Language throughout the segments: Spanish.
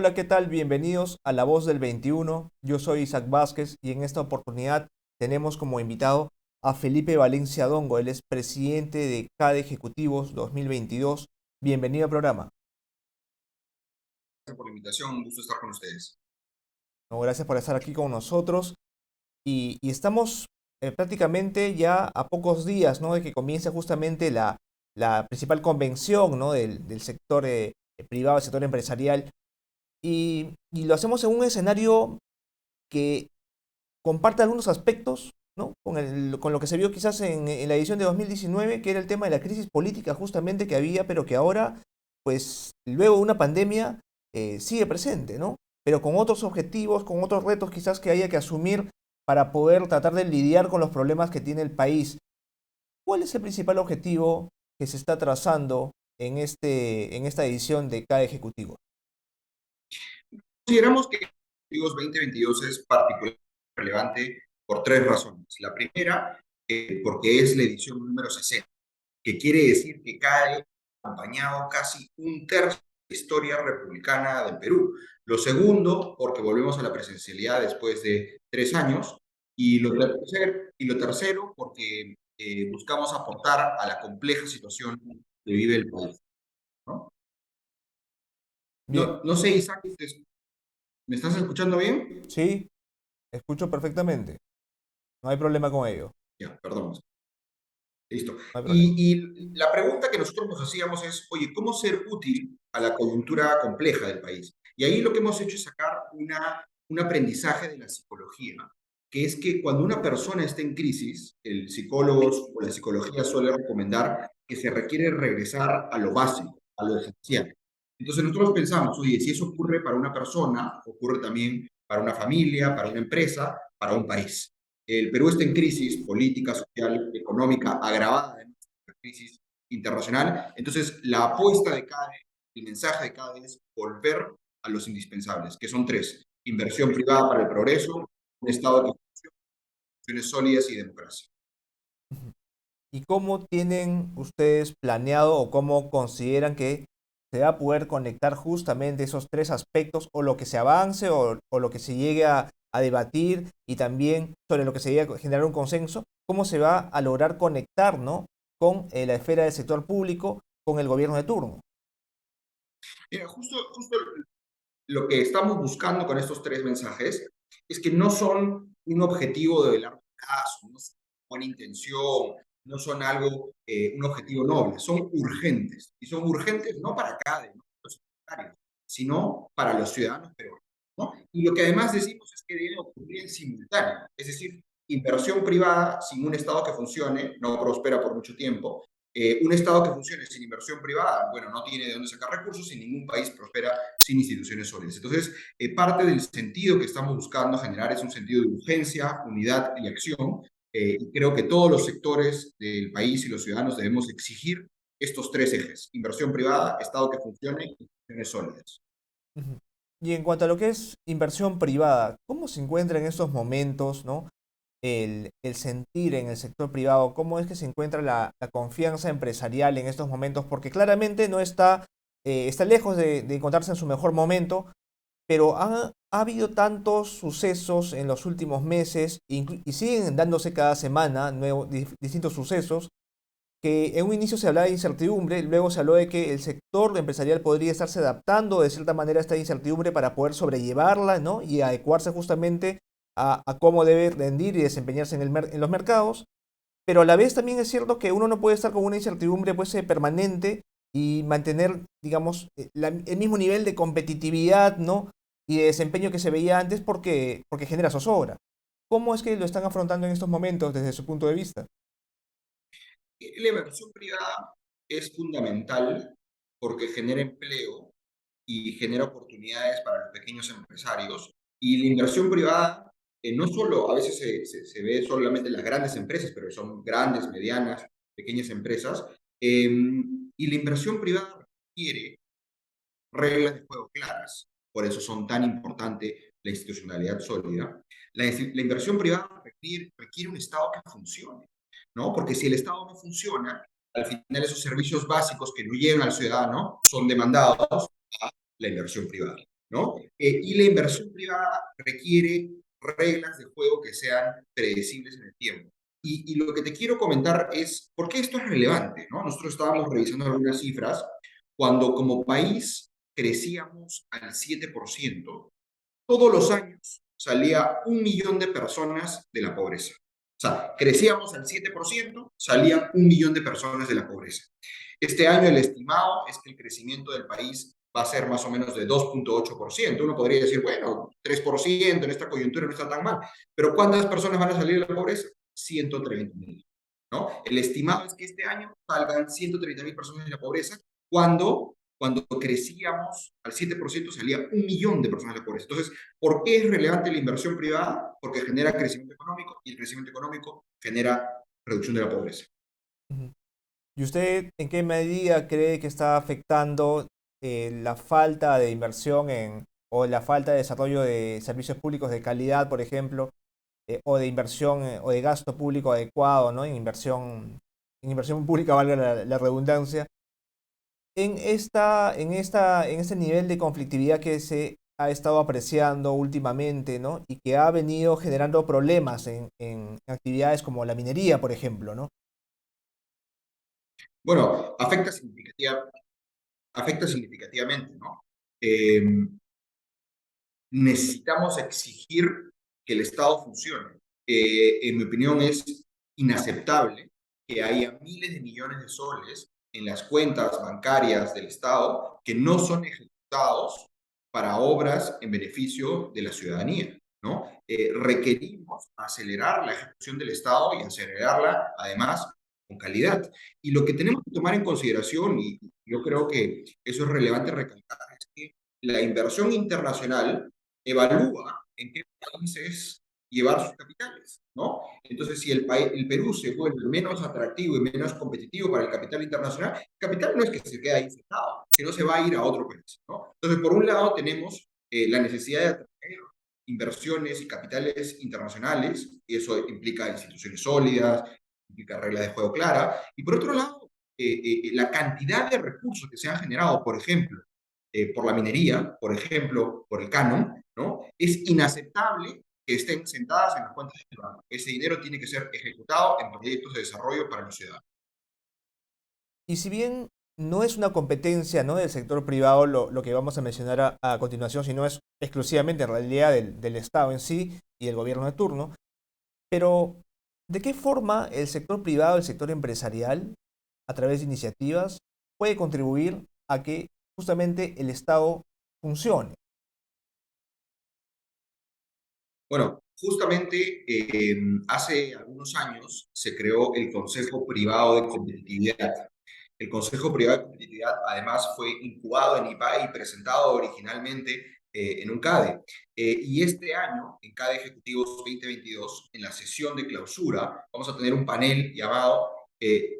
Hola, ¿qué tal? Bienvenidos a La Voz del 21. Yo soy Isaac Vázquez y en esta oportunidad tenemos como invitado a Felipe Valencia Dongo. Él es presidente de CADE Ejecutivos 2022. Bienvenido al programa. Gracias por la invitación, un gusto estar con ustedes. No, gracias por estar aquí con nosotros y estamos prácticamente ya a pocos días, ¿no?, de que comience justamente la principal convención, ¿no?, del sector privado, el sector empresarial. Y lo hacemos en un escenario que comparte algunos aspectos, ¿no?, con lo que se vio quizás en la edición de 2019, que era el tema de la crisis política justamente que había, pero que ahora, pues luego de una pandemia, sigue presente, ¿no? Pero con otros objetivos, con otros retos quizás que haya que asumir para poder tratar de lidiar con los problemas que tiene el país. ¿Cuál es el principal objetivo que se está trazando en esta edición de cada ejecutivo? Consideramos que Objetivos 2022 es particularmente relevante por tres razones. La primera, porque es la edición número 60, que quiere decir que CAE ha acompañado casi un tercio de la historia republicana del Perú. Lo segundo, porque volvemos a la presencialidad después de 3 años. Y lo tercero, porque buscamos aportar a la compleja situación que vive el país, ¿no? Bien, No sé, Isaac, ¿me estás escuchando bien? sí, escucho perfectamente. No hay problema con ello. Ya, perdón. Listo. No hay problema. Y la pregunta que nosotros nos hacíamos es, oye, ¿cómo ser útil a la coyuntura compleja del país? Y ahí lo que hemos hecho es sacar un aprendizaje de la psicología, que es que cuando una persona está en crisis, el psicólogo o la psicología suele recomendar que se requiere regresar a lo básico, a lo esencial. Entonces nosotros pensamos, oye, si eso ocurre para una persona, ocurre también para una familia, para una empresa, para un país. El Perú está en crisis política, social, económica, agravada en una crisis internacional. Entonces, la apuesta de CADE, el mensaje de CADE es volver a los indispensables, que son tres: inversión privada para el progreso, un Estado de instituciones sólidas y democracia. ¿Y cómo tienen ustedes planeado o cómo consideran que se va a poder conectar justamente esos tres aspectos o lo que se avance o lo que se llegue a debatir y también sobre lo que se llegue a generar un consenso? ¿Cómo se va a lograr conectar, ¿no?, con la esfera del sector público, con el gobierno de turno? Mira, justo lo que estamos buscando con estos tres mensajes es que no son un objetivo de largo plazo, no son buena intención, no son un objetivo noble, son urgentes. Y son urgentes no para CADE, no para los secretarios, sino para los ciudadanos peruanos, ¿no? Y lo que además decimos es que debe ocurrir en simultáneo, es decir, inversión privada sin un Estado que funcione no prospera por mucho tiempo. Un Estado que funcione sin inversión privada, bueno, no tiene de dónde sacar recursos y ningún país prospera sin instituciones sólidas. Entonces, parte del sentido que estamos buscando generar es un sentido de urgencia, unidad y acción. Y creo que todos los sectores del país y los ciudadanos debemos exigir estos tres ejes: inversión privada, Estado que funcione y instituciones sólidas. Ujú. Y en cuanto a lo que es inversión privada, ¿cómo se encuentra en estos momentos, ¿no?, el sentir en el sector privado? ¿Cómo es que se encuentra la confianza empresarial en estos momentos? Porque claramente no está, está lejos de encontrarse en su mejor momento, pero ha habido tantos sucesos en los últimos meses y siguen dándose cada semana distintos sucesos que en un inicio se hablaba de incertidumbre, luego se habló de que el sector empresarial podría estarse adaptando de cierta manera a esta incertidumbre para poder sobrellevarla, ¿no?, y adecuarse justamente a cómo debe rendir y desempeñarse en los mercados. Pero a la vez también es cierto que uno no puede estar con una incertidumbre, pues, permanente y mantener, digamos, el mismo nivel de competitividad, ¿no?, y de desempeño que se veía antes porque genera zozobra. ¿Cómo es que lo están afrontando en estos momentos desde su punto de vista? La inversión privada es fundamental porque genera empleo y genera oportunidades para los pequeños empresarios. Y la inversión privada, no solo, a veces se ve solamente en las grandes empresas, pero son grandes, medianas, pequeñas empresas. Y la inversión privada requiere reglas de juego claras. Por eso son tan importante la institucionalidad sólida. La inversión privada requiere un Estado que funcione, ¿no? Porque si el Estado no funciona, al final esos servicios básicos que no llegan al ciudadano son demandados a la inversión privada. ¿no? Y la inversión privada requiere reglas de juego que sean predecibles en el tiempo. Y lo que te quiero comentar es por qué esto es relevante, ¿no? Nosotros estábamos revisando algunas cifras cuando como país crecíamos al 7%, todos los años salía 1 millón de personas de la pobreza. O sea, crecíamos al 7%, salían 1 millón de personas de la pobreza. Este año el estimado es que el crecimiento del país va a ser más o menos de 2,8%. Uno podría decir, bueno, 3% en esta coyuntura no está tan mal, pero ¿cuántas personas van a salir de la pobreza? 130.000, ¿no? El estimado es que este año salgan 130.000 personas de la pobreza cuando crecíamos al 7% salía 1 millón de personas de la pobreza. Entonces, ¿por qué es relevante la inversión privada? Porque genera crecimiento económico y el crecimiento económico genera reducción de la pobreza. Ujú. ¿Y usted en qué medida cree que está afectando la falta de inversión o la falta de desarrollo de servicios públicos de calidad, por ejemplo, o de inversión o de gasto público adecuado, ¿no? En inversión pública, valga la redundancia, en este nivel de conflictividad que se ha estado apreciando últimamente, ¿no? Y que ha venido generando problemas en actividades como la minería, por ejemplo, ¿no? Bueno, afecta significativamente, ¿no? Eh, Necesitamos exigir que el Estado funcione. En mi opinión, es inaceptable que haya miles de millones de soles en las cuentas bancarias del Estado que no son ejecutados para obras en beneficio de la ciudadanía, ¿no? Requerimos acelerar la ejecución del Estado y acelerarla, además, con calidad. Y lo que tenemos que tomar en consideración, y yo creo que eso es relevante recalcar, es que la inversión internacional evalúa en qué países llevar sus capitales, ¿no? Entonces, si el Perú se vuelve menos atractivo y menos competitivo para el capital internacional, el capital no es que se quede ahí sentado, sino se va a ir a otro país, ¿no? Entonces, por un lado tenemos la necesidad de atraer inversiones y capitales internacionales, y eso implica instituciones sólidas, implica reglas de juego claras, y por otro lado, la cantidad de recursos que se han generado, por ejemplo, por la minería, por ejemplo, por el canon, ¿no? Es inaceptable que estén sentadas en las cuentas del banco. Ese dinero tiene que ser ejecutado en proyectos de desarrollo para los ciudadanos. Y si bien no es una competencia, ¿no? Del sector privado lo que vamos a mencionar a continuación, sino es exclusivamente en realidad del Estado en sí y del gobierno de turno, pero ¿de qué forma el sector privado, el sector empresarial, a través de iniciativas, puede contribuir a que justamente el Estado funcione? Bueno, justamente hace algunos años se creó el Consejo Privado de Competitividad. El Consejo Privado de Competitividad, además, fue incubado en IPAE y presentado originalmente en un CADE. Y este año, en CADE Ejecutivos 2022, en la sesión de clausura, vamos a tener un panel llamado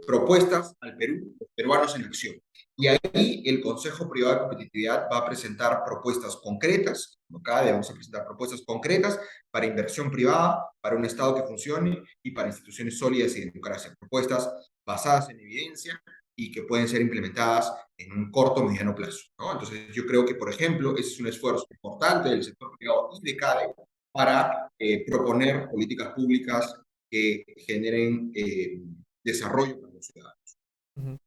Propuestas al Perú, los peruanos en acción. Y ahí el Consejo Privado de Competitividad va a presentar propuestas concretas, como CADE, vamos a presentar propuestas concretas para inversión privada, para un Estado que funcione y para instituciones sólidas y de democracia. Propuestas basadas en evidencia y que pueden ser implementadas en un corto o mediano plazo, ¿no? Entonces, yo creo que, por ejemplo, ese es un esfuerzo importante del sector privado y de CADE para proponer políticas públicas que generen desarrollo para los ciudadanos. Ujú.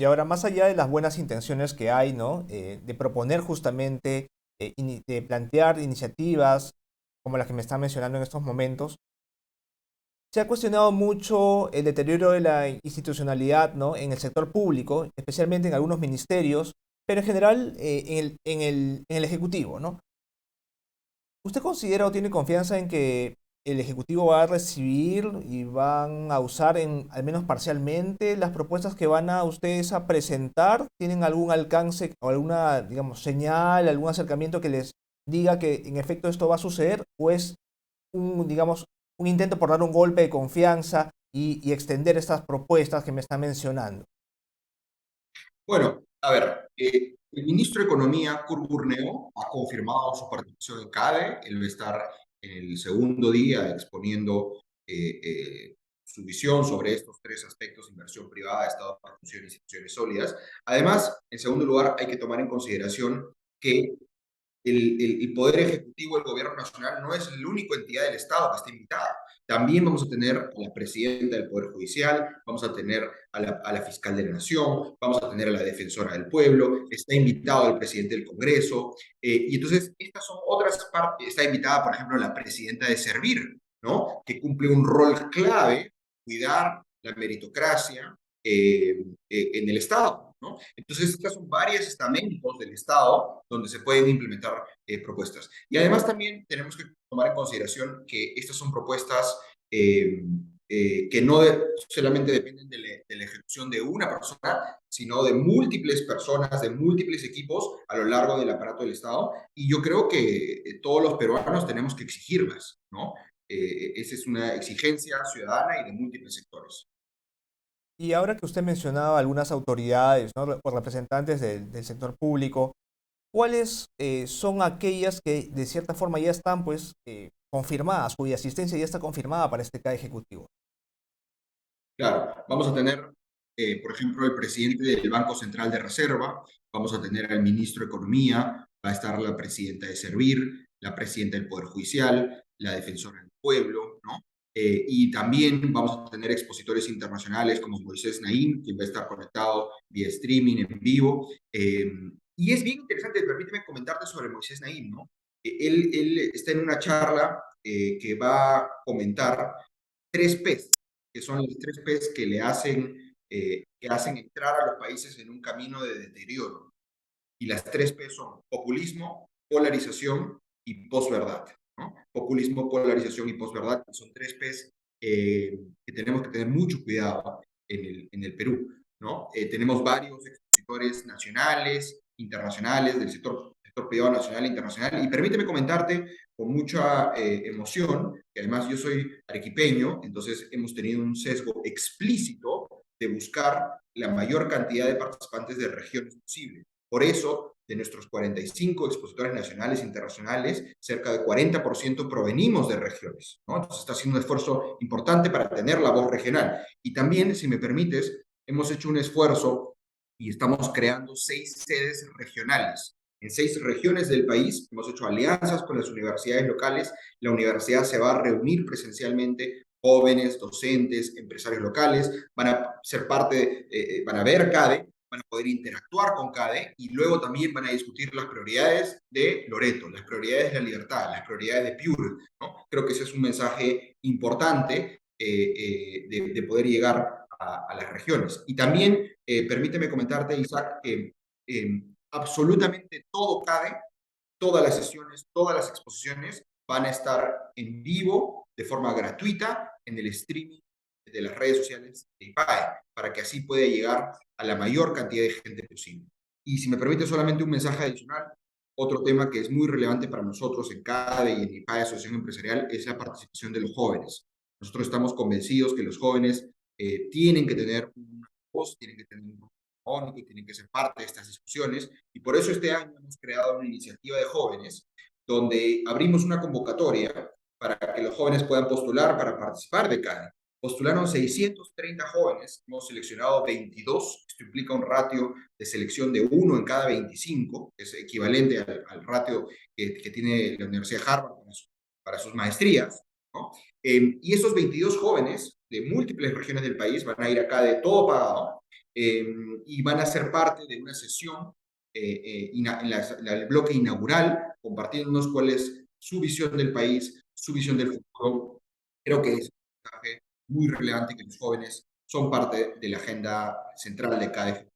Y ahora, más allá de las buenas intenciones que hay, ¿no? De proponer justamente, de plantear iniciativas como las que me está mencionando en estos momentos, se ha cuestionado mucho el deterioro de la institucionalidad, ¿no? En el sector público, especialmente en algunos ministerios, pero en general en el Ejecutivo, ¿no? ¿Usted considera o tiene confianza en que el Ejecutivo va a recibir y van a usar al menos parcialmente las propuestas que van a ustedes a presentar? ¿Tienen algún alcance o alguna, digamos, señal, algún acercamiento que les diga que en efecto esto va a suceder? ¿O es digamos, un intento por dar un golpe de confianza y extender estas propuestas que me está mencionando? Bueno, a ver, el ministro de Economía, Kurt Burneo, ha confirmado su participación en CADE. Él va a estar en el segundo día exponiendo su visión sobre estos tres aspectos: inversión privada, Estado de función e instituciones sólidas. Además, en segundo lugar, hay que tomar en consideración que el Poder Ejecutivo del Gobierno Nacional no es la única entidad del Estado que está invitada. También vamos a tener a la presidenta del Poder Judicial, vamos a tener a la fiscal de la Nación, vamos a tener a la defensora del pueblo, está invitado el presidente del Congreso, y entonces estas son otras partes, está invitada, por ejemplo, la presidenta de Servir, ¿no? Que cumple un rol clave, cuidar la meritocracia en el Estado, ¿no? Entonces, estas son varios estamentos del Estado donde se pueden implementar propuestas. Y además también tenemos que tomar en consideración que estas son propuestas que no solamente dependen de la ejecución de una persona, sino de múltiples personas, de múltiples equipos a lo largo del aparato del Estado. Y yo creo que todos los peruanos tenemos que exigirlas, ¿no? Esa es una exigencia ciudadana y de múltiples sectores. Y ahora que usted mencionaba algunas autoridades, ¿no? O representantes del sector público, ¿cuáles son aquellas que de cierta forma ya están pues confirmadas, cuya asistencia ya está confirmada para este CAE ejecutivo? Claro, vamos a tener, por ejemplo, el presidente del Banco Central de Reserva, vamos a tener al ministro de Economía, va a estar la presidenta de Servir, la presidenta del Poder Judicial, la defensora del pueblo, ¿no? Y también vamos a tener expositores internacionales como Moisés Naim, quien va a estar conectado vía streaming en vivo. Y es bien interesante, permíteme comentarte sobre Moisés Naim, ¿no? Él está en una charla que va a comentar tres P's, que son los tres P's que hacen entrar a los países en un camino de deterioro. Y las tres P son populismo, polarización y posverdad, ¿no? Populismo, polarización y posverdad son tres P's que tenemos que tener mucho cuidado en el Perú, ¿no? Tenemos varios expositores nacionales, internacionales, sector privado nacional e internacional, y permíteme comentarte con mucha emoción, que además yo soy arequipeño, entonces hemos tenido un sesgo explícito de buscar la mayor cantidad de participantes de regiones posible. Por eso, de nuestros 45 expositores nacionales e internacionales, cerca de 40% provenimos de regiones, ¿no? Entonces está haciendo un esfuerzo importante para tener la voz regional. Y también, si me permites, hemos hecho un esfuerzo y estamos creando 6 sedes regionales. En 6 regiones del país hemos hecho alianzas con las universidades locales. La universidad se va a reunir presencialmente, jóvenes, docentes, empresarios locales, van a ser parte, van a ver CADE, van a poder interactuar con CADE y luego también van a discutir las prioridades de Loreto, las prioridades de la libertad, las prioridades de Piura, ¿no? Creo que ese es un mensaje importante de poder llegar a las regiones. Y también, permíteme comentarte, Isaac, que absolutamente todo CADE, todas las sesiones, todas las exposiciones van a estar en vivo de forma gratuita en el streaming de las redes sociales de IPAE, para que así pueda llegar a la mayor cantidad de gente posible. Y si me permite solamente un mensaje adicional, otro tema que es muy relevante para nosotros en CADE y en IPAE Asociación Empresarial es la participación de los jóvenes. Nosotros estamos convencidos que los jóvenes tienen que tener una voz, tienen que tener un y tienen que ser parte de estas discusiones. Y por eso este año hemos creado una iniciativa de jóvenes donde abrimos una convocatoria para que los jóvenes puedan postular para participar de CADE. Postularon 630 jóvenes, hemos seleccionado 22, esto implica un ratio de selección de 1 en cada 25, que es equivalente al ratio que tiene la Universidad de Harvard para sus maestrías, ¿no? Y esos 22 jóvenes de múltiples regiones del país van a ir acá de todo pagado y van a ser parte de una sesión en el bloque inaugural, compartiéndonos cuál es su visión del país, su visión del futuro. Creo que es un mensaje muy relevante que los jóvenes son parte de la agenda central de cada ejecutivo.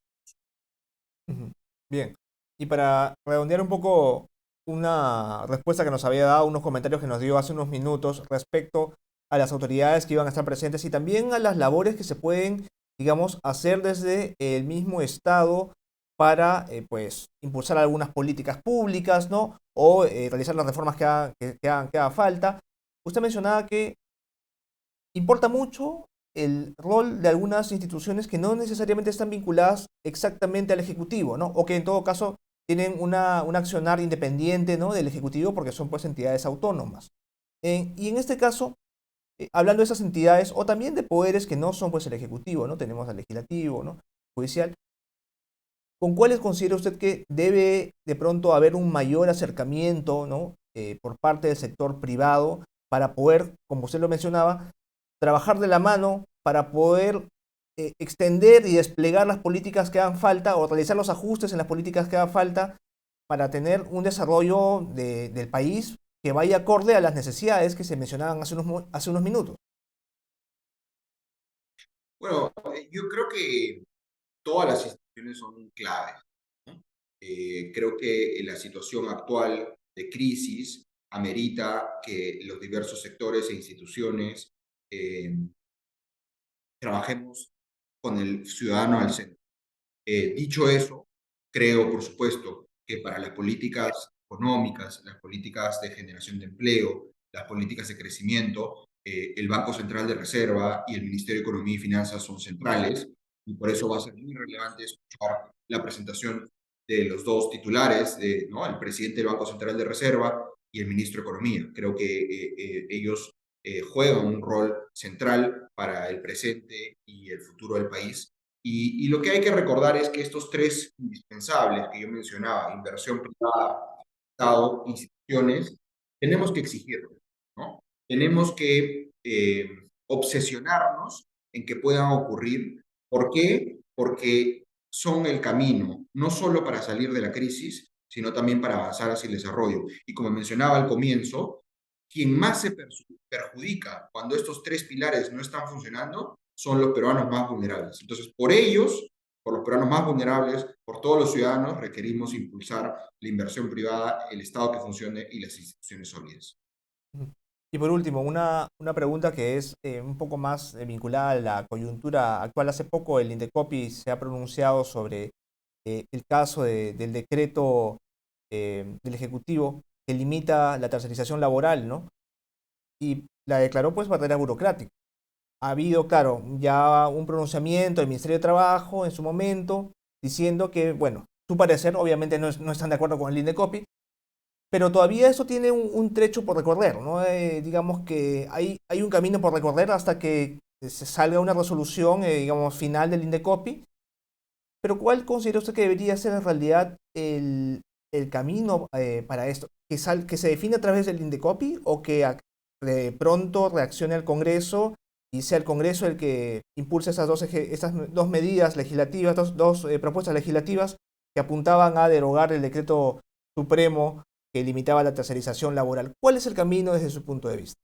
Ujú. Bien. Y para redondear un poco una respuesta que nos había dado, unos comentarios que nos dio hace unos minutos respecto a las autoridades que iban a estar presentes y también a las labores que se pueden, digamos, hacer desde el mismo Estado para, pues, impulsar algunas políticas públicas, ¿no? O realizar las reformas que haga falta. Usted mencionaba que importa mucho el rol de algunas instituciones que no necesariamente están vinculadas exactamente al Ejecutivo, ¿no? O que en todo caso tienen un accionar independiente, ¿no? Del Ejecutivo porque son pues entidades autónomas. Y en este caso, hablando de esas entidades o también de poderes que no son pues el Ejecutivo, ¿no? Tenemos al Legislativo, ¿no? Judicial. ¿Con cuáles considera usted que debe de pronto haber un mayor acercamiento, ¿no? Por parte del sector privado para poder, como usted lo mencionaba, trabajar de la mano para poder extender y desplegar las políticas que hagan falta o realizar los ajustes en las políticas que hagan falta para tener un desarrollo del país que vaya acorde a las necesidades que se mencionaban hace unos minutos? Bueno, yo creo que todas las instituciones son claves, ¿no? Creo que la situación actual de crisis amerita que los diversos sectores e instituciones eh, trabajemos con el ciudadano al centro. Dicho eso, creo, por supuesto, que para las políticas económicas, las políticas de generación de empleo, las políticas de crecimiento, el Banco Central de Reserva y el Ministerio de Economía y Finanzas son centrales, y por eso va a ser muy relevante escuchar la presentación de los dos titulares, ¿no? El presidente del Banco Central de Reserva y el ministro de Economía. Creo que ellos juegan un rol central para el presente y el futuro del país, y lo que hay que recordar es que estos tres indispensables que yo mencionaba, inversión privada, Estado, instituciones, tenemos que exigirlo, ¿no? Tenemos que obsesionarnos en que puedan ocurrir. ¿Por qué? Porque son el camino, no solo para salir de la crisis, sino también para avanzar hacia el desarrollo. Y como mencionaba al comienzo, quien más se perjudica cuando estos tres pilares no están funcionando son los peruanos más vulnerables. Entonces, por ellos, por los peruanos más vulnerables, por todos los ciudadanos, requerimos impulsar la inversión privada, el Estado que funcione y las instituciones sólidas. Y por último, una pregunta que es un poco más vinculada a la coyuntura actual. Hace poco el Indecopi se ha pronunciado sobre el caso del decreto del Ejecutivo que limita la tercerización laboral, ¿no? Y la declaró pues barrera burocrática. Ha habido, claro, ya un pronunciamiento del Ministerio de Trabajo en su momento diciendo que, bueno, su parecer obviamente no están de acuerdo con el Indecopi, pero todavía eso tiene un trecho por recorrer, ¿no? Digamos que hay un camino por recorrer hasta que se salga una resolución, digamos, final del Indecopi. Pero ¿cuál considera usted que debería ser en realidad el camino para esto? ¿Que se define a través del Indecopi o que de pronto reaccione el Congreso y sea el Congreso el que impulse esas dos medidas legislativas, dos propuestas legislativas que apuntaban a derogar el decreto supremo que limitaba la tercerización laboral? ¿Cuál es el camino desde su punto de vista?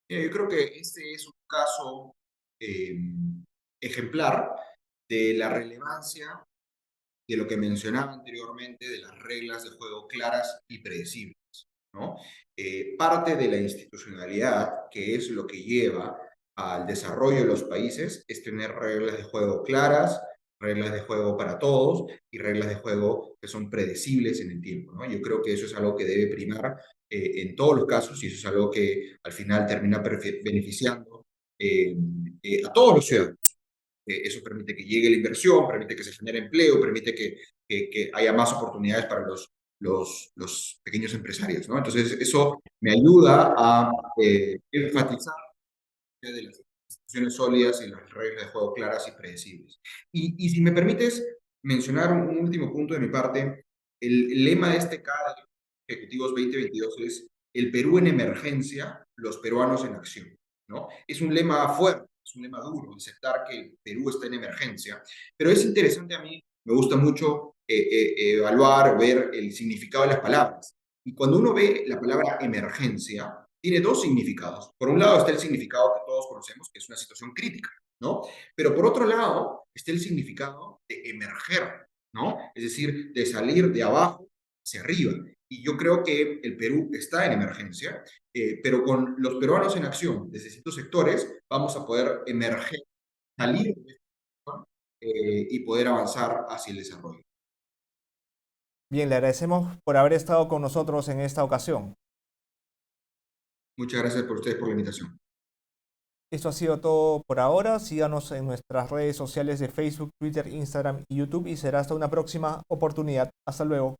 Yo creo que este es un caso eh, ejemplar de la relevancia de lo que mencionaba anteriormente, de las reglas de juego claras y predecibles, ¿no? Parte de la institucionalidad, que es lo que lleva al desarrollo de los países, es tener reglas de juego claras, reglas de juego para todos y reglas de juego que son predecibles en el tiempo, ¿no? Yo creo que eso es algo que debe primar en todos los casos, y eso es algo que al final termina beneficiando eh, a todos los ciudadanos. Eso permite que llegue la inversión, permite que se genere empleo, permite que haya más oportunidades para los pequeños empresarios, ¿no? Entonces, eso me ayuda a enfatizar de las instituciones sólidas y las reglas de juego claras y predecibles. Y si me permites mencionar un último punto de mi parte, el lema de este CADE Ejecutivos 2022 es el Perú en emergencia, los peruanos en acción, ¿no? Es un lema fuerte, es un lema duro, aceptar que el Perú está en emergencia, pero es interesante a mí, me gusta mucho evaluar, ver el significado de las palabras. Y cuando uno ve la palabra emergencia, tiene dos significados. Por un lado está el significado que todos conocemos, que es una situación crítica, ¿no? Pero por otro lado está el significado de emerger, ¿no? Es decir, de salir de abajo hacia arriba. Y yo creo que el Perú está en emergencia, pero con los peruanos en acción desde distintos sectores vamos a poder emerger, salir de esta situación, y poder avanzar hacia el desarrollo. Bien, le agradecemos por haber estado con nosotros en esta ocasión. Muchas gracias por ustedes por la invitación. Esto ha sido todo por ahora. Síganos en nuestras redes sociales de Facebook, Twitter, Instagram y YouTube y será hasta una próxima oportunidad. Hasta luego.